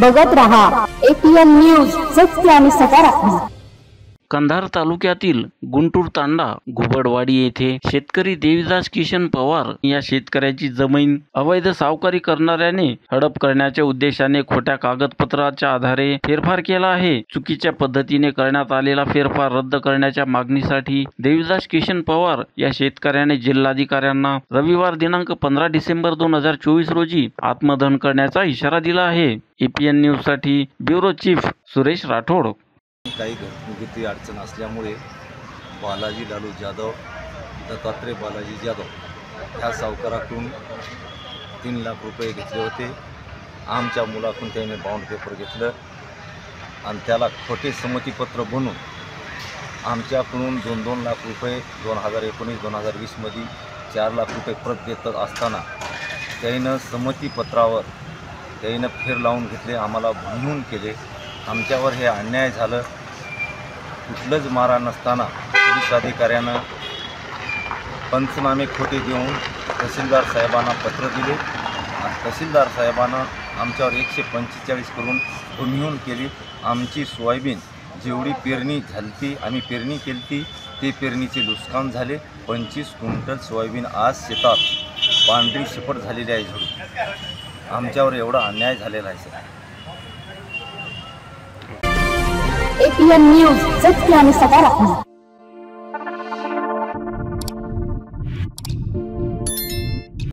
बघत रहा APN news, सत्य आणि सकारात्मक। कंधार तालुक्यातील गुंटूर तांडा घुबडवाडी येथे शेतकरी देवीदास किशन पवार या शेतकऱ्याची जमीन अवैध सावकारी करणाऱ्याने हडप करण्याच्या उद्देशाने खोट्या कागदपत्राच्या आधारे फेरफार केला आहे। चुकीच्या पद्धतीने करण्यात आलेला फेरफार रद्द करण्याच्या मागणीसाठी देवीदास किशन पवार या शेतकऱ्याने जिल्हाधिकाऱ्यांना रविवार दिनांक 15 डिसेंबर 2024 रोजी आत्मदहन करण्याचा इशारा दिला आहे। APN न्यूज साठी ब्युरो चीफ सुरेश राठोड। काही घरगुती अडचण असल्यामुळे बालाजी लालू जाधव, दत्तात्रय बालाजी जाधव ह्या सावकाराकडून 3 लाख रुपये घेतले होते। आमच्या मुलाकडून त्याने बाउंड पेपर घेतलं आणि त्याला खोटे संमतीपत्र बनवून आमच्याकडून 2-2 लाख रुपये 2019-2020 मध्ये 4 लाख रुपये परत देत असताना त्यानं संमतीपत्रावर त्यानं फेर लावून घेतले, आम्हाला भन्नून केले। आमच्यावर हे अन्याय झालं। कुठलंच मारा नसताना पोलीस अधिकाऱ्यानं पंचनामे खोटे देऊन तहसीलदार साहेबांना पत्र दिले आणि तहसीलदार साहेबांना आमच्यावर 145 करून भन्नून केली। आमची सोयाबीन जेवढी पेरणी झाली आम्ही पेरणी केली ते पेरणीचे नुकसान झाले। 25 क्विंटल सोयाबीन आज शेतात पांढरी शिपट झालेली आहे झडून। आमच्यावर एवढा अन्याय झालेला आहे सर। APN न्यूज, सत्य आणि सकारात्मक।